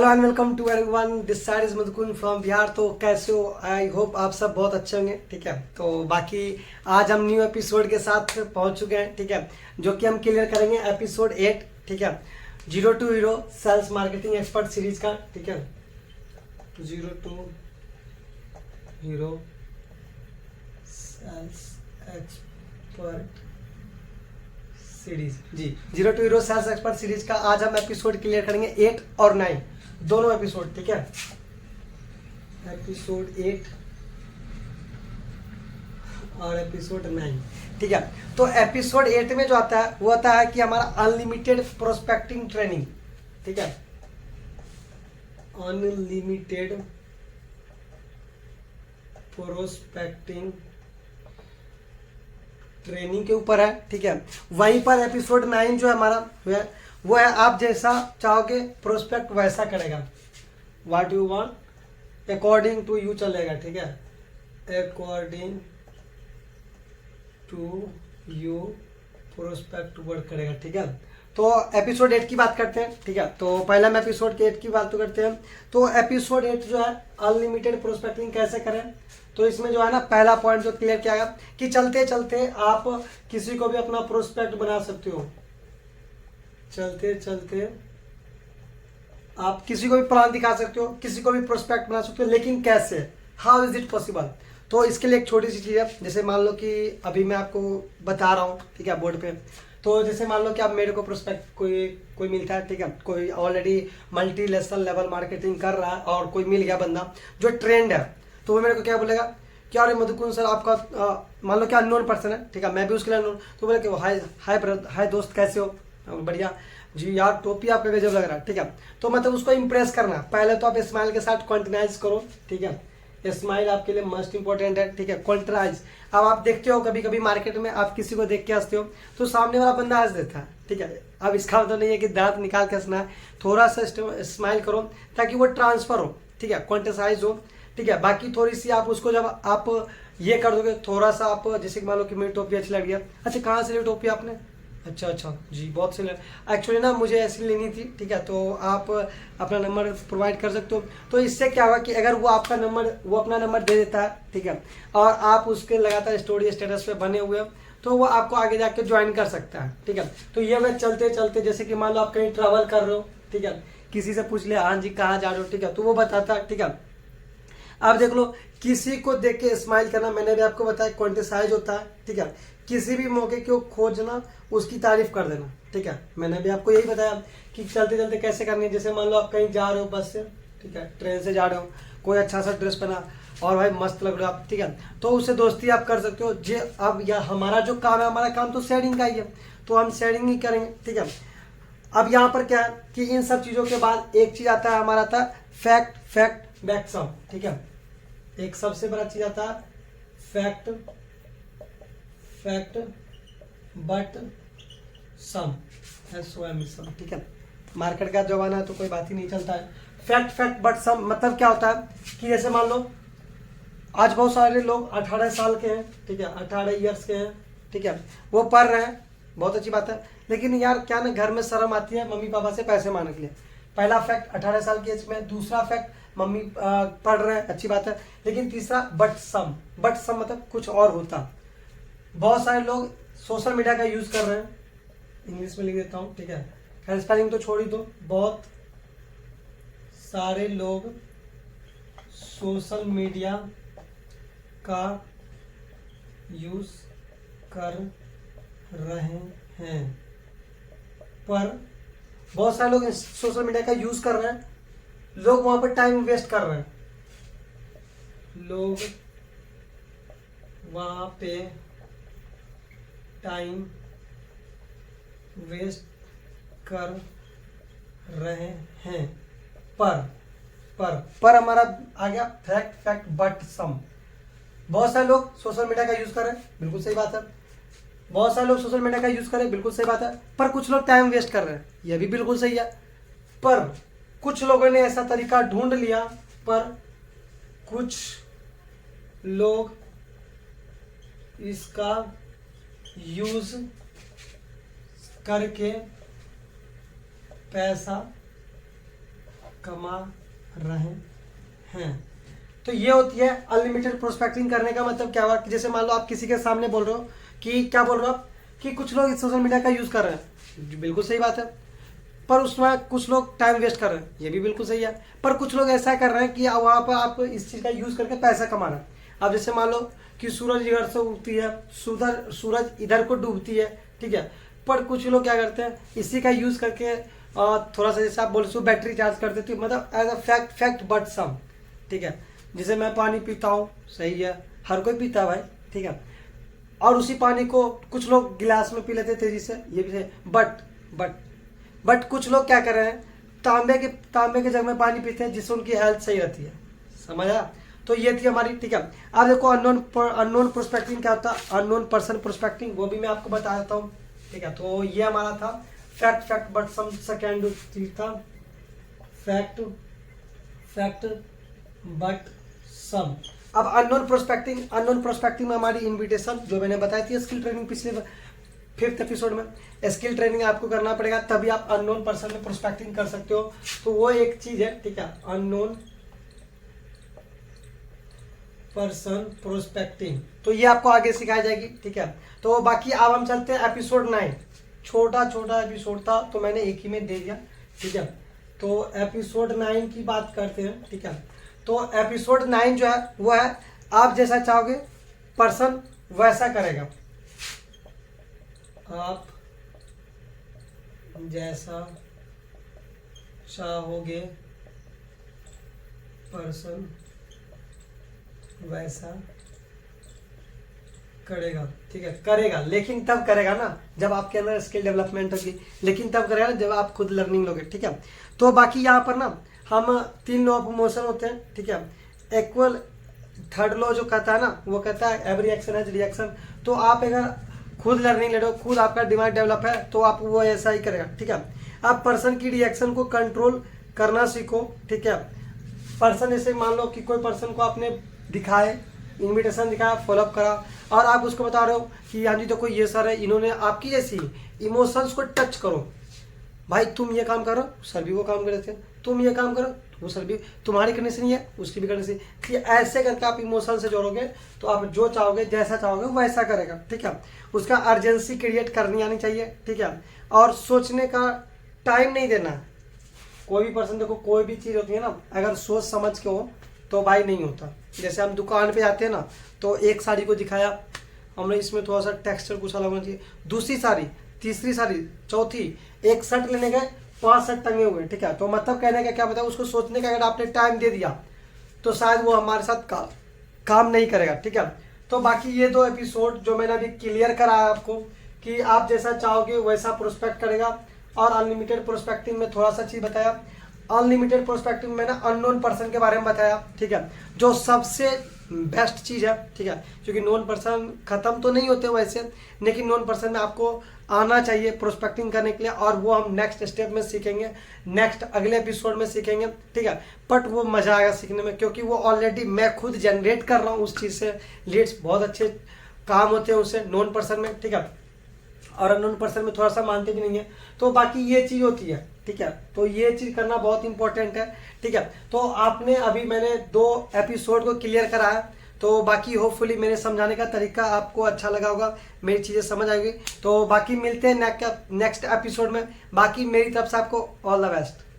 Hello and welcome to everyone, this side is Madhukun from Bihar. तो कैसे हो? आई होप आप सब बहुत अच्छे होंगे। ठीक है, तो बाकी आज हम न्यू एपिसोड के साथ पहुंच चुके हैं। ठीक है, जो कि हम क्लियर करेंगे एपिसोड 8। ठीक है, zero to hero sales marketing expert series का। ठीक है, zero to hero sales expert series जी, zero to hero sales expert series का आज हम एपिसोड क्लियर करेंगे 8 और 9 दोनों एपिसोड। ठीक है, एपिसोड 8 और एपिसोड 9। ठीक है, तो एपिसोड 8 में जो आता है वो आता है कि हमारा अनलिमिटेड प्रोस्पेक्टिंग ट्रेनिंग। ठीक है, अनलिमिटेड प्रोस्पेक्टिंग ट्रेनिंग के ऊपर है। ठीक है, वहीं पर एपिसोड 9 जो है हमारा वो है आप जैसा चाहोगे प्रोस्पेक्ट वैसा करेगा। What you want according to you चलेगा। ठीक है, according to you prospect work करेगा। ठीक है, तो एपिसोड 8 की बात करते हैं। ठीक है, तो पहले हम एपिसोड के 8 की बात तो करते हैं। तो एपिसोड 8 जो है अनलिमिटेड प्रोस्पेक्टिंग कैसे करें, तो इसमें जो है ना पहला पॉइंट जो क्लियर किया गया कि चलते चलते आप किसी को भी अपना प्रोस्पेक्ट बना सकते हो। चलते चलते आप किसी को भी प्लान दिखा सकते हो, किसी को भी प्रोस्पेक्ट बना सकते हो, लेकिन कैसे, हाउ इज इट पॉसिबल। तो इसके लिए एक छोटी सी चीज़ है। जैसे मान लो कि अभी मैं आपको बता रहा हूँ, ठीक है, बोर्ड पे। तो जैसे मान लो कि आप मेरे को प्रोस्पेक्ट कोई मिलता है। ठीक है, कोई already multi national level marketing कर रहा है और कोई मिल गया बंदा जो ट्रेंड है, तो वो मेरे को क्या बोलेगा, क्या अरे मधुकुन सर आपका मान लो कि अननोन पर्सन है। ठीक है, मैं भी उसके लिए अननोन, तो बोले कि हाय हाय ब्रदर, हाय दोस्त, कैसे हो? बढ़िया जी यार, टोपी आपका गजब लग रहा है। ठीक है, तो मतलब उसको इंप्रेस करना, पहले तो आप स्माइल के साथ कॉन्टिनाइज करो। ठीक है, स्माइल आपके लिए मस्ट इंपॉर्टेंट है। ठीक है, कॉन्ट्राइज। अब आप देखते हो कभी कभी मार्केट में आप किसी को देख के हंसते हो तो सामने वाला बंदा हंस देता है। ठीक है, अब इसका मतलब नहीं है कि दांत निकाल के हंसना है, थोड़ा सा स्माइल करो ताकि वो ट्रांसफर हो। ठीक है, क्वांटिसाइज हो। ठीक है, बाकी थोड़ी सी आप उसको जब आप ये कर दोगे, थोड़ा सा आप जैसे कि मान लो कि मेरी टोपी अच्छी लग गया, अच्छा कहाँ से ली टोपी आपने? अच्छा अच्छा जी, बहुत सही लगा, एक्चुअली ना मुझे ऐसी लेनी थी। ठीक है, तो आप अपना नंबर प्रोवाइड कर सकते हो। तो इससे क्या होगा कि अगर वो अपना नंबर दे देता है, ठीक है, और आप उसके लगातार स्टोरी स्टेटस पे बने हुए हो, तो वो आपको आगे जाके ज्वाइन कर सकता है। ठीक है, तो ये मैं चलते चलते जैसे कि मान लो आप कहीं ट्रैवल कर रहे हो, ठीक है, किसी से पूछ लिया हाँ जी कहाँ जा रहे हो, ठीक है, तो वो बताता है। ठीक है, आप देख लो, किसी को देख के स्माइल करना, मैंने भी आपको बताया क्वांटिसाइज होता है। ठीक है, किसी भी मौके को खोजना, उसकी तारीफ कर देना। ठीक है, मैंने भी आपको यही बताया कि चलते चलते कैसे करनी है। जैसे मान लो आप कहीं जा रहे हो बस से, ठीक है, ट्रेन से जा रहे हो, कोई अच्छा सा ड्रेस पहना और भाई मस्त लग रहे हो आप, ठीक है, तो उससे दोस्ती आप कर सकते हो। जे अब या हमारा जो काम है, हमारा काम तो शेयरिंग का ही है, तो हम शेयरिंग ही करेंगे। ठीक है, अब यहाँ पर क्या है कि इन सब चीज़ों के बाद एक चीज़ आता है, हमारा आता है फैक्ट फैक्ट बैक सम। ठीक है, एक सबसे बड़ा चीज आता है फैक्ट फैक्ट बट सम, सम। ठीक है, मार्केट का जमाना है तो कोई बात ही नहीं चलता है। फैक्ट फैक्ट बट सम मतलब क्या होता है कि जैसे मान लो आज बहुत सारे लोग 18 साल के हैं, ठीक है, 18 ईयर्स के हैं, ठीक है, वो पढ़ रहे हैं, बहुत अच्छी बात है, लेकिन यार क्या ना घर में शर्म आती है मम्मी पापा से पैसे मांगने के लिए। पहला फैक्ट 18 साल की एज में। दूसरा फैक्ट मम्मी पढ़ रहे हैं, अच्छी बात है, लेकिन तीसरा बट सम मतलब कुछ और होता। बहुत सारे लोग सोशल मीडिया का यूज कर रहे हैं, इंग्लिश में लिख देता हूँ, ठीक है, खैर स्पेलिंग तो छोड़ ही दो। बहुत सारे लोग सोशल मीडिया का यूज कर रहे हैं, पर बहुत सारे लोग सोशल मीडिया का यूज कर रहे हैं, लोग वहां पर टाइम वेस्ट कर रहे हैं, लोग वहां पे टाइम वेस्ट कर रहे हैं, पर हमारा आ गया फैक्ट फैक्ट बट सम। बहुत सारे लोग सोशल मीडिया का यूज कर रहे हैं, बिल्कुल सही बात है, बहुत सारे लोग सोशल मीडिया का यूज कर रहे हैं, बिल्कुल सही बात है, पर कुछ लोग टाइम वेस्ट कर रहे हैं, यह भी बिल्कुल सही है। पर कुछ लोगों ने ऐसा तरीका ढूंढ लिया, पर कुछ लोग इसका यूज करके पैसा कमा रहे हैं। तो ये होती है अनलिमिटेड प्रोस्पेक्टिंग करने का मतलब क्या हुआ कि जैसे मान लो आप किसी के सामने बोल रहे हो कि क्या बोल रहे हो आप कि कुछ लोग सोशल मीडिया का यूज़ कर रहे हैं, बिल्कुल सही बात है, पर उसमें कुछ लोग टाइम वेस्ट कर रहे हैं, ये भी बिल्कुल सही है, पर कुछ लोग ऐसा कर रहे हैं कि वहाँ पर आप इस चीज़ का यूज़ करके पैसा कमा रहे हैं। अब जैसे मान लो कि सूरज इधर से उगती है, सूरज इधर को डूबती है, ठीक है, पर कुछ लोग क्या करते हैं इसी का यूज़ करके थोड़ा सा जैसे आप बोल सो बैटरी चार्ज कर देती है, मतलब as a fact but some, ठीक है। जैसे मैं पानी पीता हूँ, सही है, हर कोई पीता है भाई, ठीक है, और उसी पानी को कुछ लोग गिलास में पी लेते हैं तेजी से, ये भी है, बट कुछ लोग क्या कर रहे हैं तांबे के जग में पानी पीते हैं जिससे उनकी हेल्थ सही रहती है, समझा। तो ये थी हमारी, ठीक है। अब देखो अननोन प्रोस्पेक्टिंग क्या होता है, अननोन पर्सन प्रोस्पेक्टिंग, वो भी मैं आपको बता देता हूँ, ठीक है। तो ये हमारा था फैक्ट बट सम, सेकेंड था फैक्ट बट सम। अब अननोन प्रोस्पेक्टिंग में हमारी इन्विटेशन जो मैंने बताई थी स्किल ट्रेनिंग पिछले 5th एपिसोड में, स्किल ट्रेनिंग आपको करना पड़ेगा तभी आप अननोन पर्सन में प्रोस्पेक्टिंग कर सकते हो। तो वो एक चीज है, ठीक है, अननोन पर्सन प्रोस्पेक्टिंग, तो ये आपको आगे सिखाई जाएगी, ठीक है। तो बाकी अब हम चलते हैं एपिसोड 9, छोटा एपिसोड था तो मैंने एक ही में दे दिया, ठीक है। तो एपिसोड 9 की बात करते हैं, ठीक है। तो एपिसोड 9 जो है वो है आप जैसा चाहोगे पर्सन वैसा करेगा, आप जैसा चाहोगे पर्सन वैसा करेगा, ठीक है, करेगा, लेकिन तब करेगा ना जब आपके अंदर स्किल डेवलपमेंट होगी, लेकिन तब करेगा ना जब आप खुद लर्निंग लोगे, ठीक है। तो बाकी यहाँ पर ना हम 3 लॉ ऑफ मोशन होते हैं, ठीक है। इक्वल थर्ड लॉ जो कहता है ना वो कहता है एवरी एक्शन हैज रिएक्शन। तो आप अगर खुद लर्निंग ले लो, खुद आपका दिमाग डेवलप है तो आप वो ऐसा ही करेगा, ठीक है। आप पर्सन की रिएक्शन को कंट्रोल करना सीखो, ठीक है। पर्सन जैसे मान लो कि कोई पर्सन को आपने दिखाए, इन्विटेशन दिखाया, फॉलोअप करा और आप उसको बता रहे हो कि हाँ जी देखो ये सर है, इन्होंने आपकी जैसी इमोशंस को टच करो, भाई तुम ये काम करो, सर भी वो काम कर रहे थे, तुम ये काम करो, वो सर भी, तुम्हारी करने से नहीं है उसकी भी करने से, कि ऐसे करके आप इमोशन से जोड़ोगे तो आप जो चाहोगे जैसा चाहोगे वैसा करेगा, ठीक है। उसका अर्जेंसी क्रिएट करनी आनी चाहिए, ठीक है, और सोचने का टाइम नहीं देना। कोई भी पर्सन देखो कोई भी चीज़ होती है ना अगर सोच समझ के हो तो भाई नहीं होता। जैसे हम दुकान पे जाते हैं ना तो एक साड़ी को दिखाया हमने, इसमें थोड़ा सा टेक्सचर कुछ अलग होना चाहिए, दूसरी साड़ी, तीसरी साड़ी, चौथी, एक शर्ट लेने गए 5 शर्ट टंगे हुए, ठीक है। तो मतलब कहने का क्या बताया, उसको सोचने का अगर आपने टाइम दे दिया तो शायद वो हमारे साथ काम नहीं करेगा, ठीक है। तो बाकी ये 2 एपिसोड जो मैंने अभी क्लियर कराया आपको कि आप जैसा चाहोगे वैसा प्रोस्पेक्ट करेगा, और अनलिमिटेड प्रोस्पेक्टिंग में थोड़ा सा चीज़ बताया। अनलिमिटेड प्रोस्पेक्टिंग में ना अननोन पर्सन के बारे में बताया, ठीक है, जो सबसे बेस्ट चीज़ है, ठीक है, क्योंकि नॉन पर्सन खत्म तो नहीं होते वैसे, लेकिन नॉन पर्सन में आपको आना चाहिए प्रोस्पेक्टिंग करने के लिए, और वो हम नेक्स्ट स्टेप में सीखेंगे, नेक्स्ट अगले एपिसोड में सीखेंगे, ठीक है। बट वो मज़ा आएगा सीखने में क्योंकि वो ऑलरेडी मैं खुद जनरेट कर रहा हूँ उस चीज़ से, लीड्स बहुत अच्छे काम होते हैं उससे नॉन पर्सन में, ठीक है, और अननोन पर्सन में थोड़ा सा मानते भी नहीं है। तो बाकी ये चीज़ होती है, ठीक है, तो ये चीज़ करना बहुत इंपॉर्टेंट है, ठीक है। तो आपने अभी मैंने 2 एपिसोड को क्लियर कराया, तो बाकी होपफुली मेरे समझाने का तरीका आपको अच्छा लगा होगा, मेरी चीज़ें समझ आएगी। तो बाकी मिलते हैं नेक्स्ट एपिसोड में, बाकी मेरी तरफ से आपको ऑल द बेस्ट।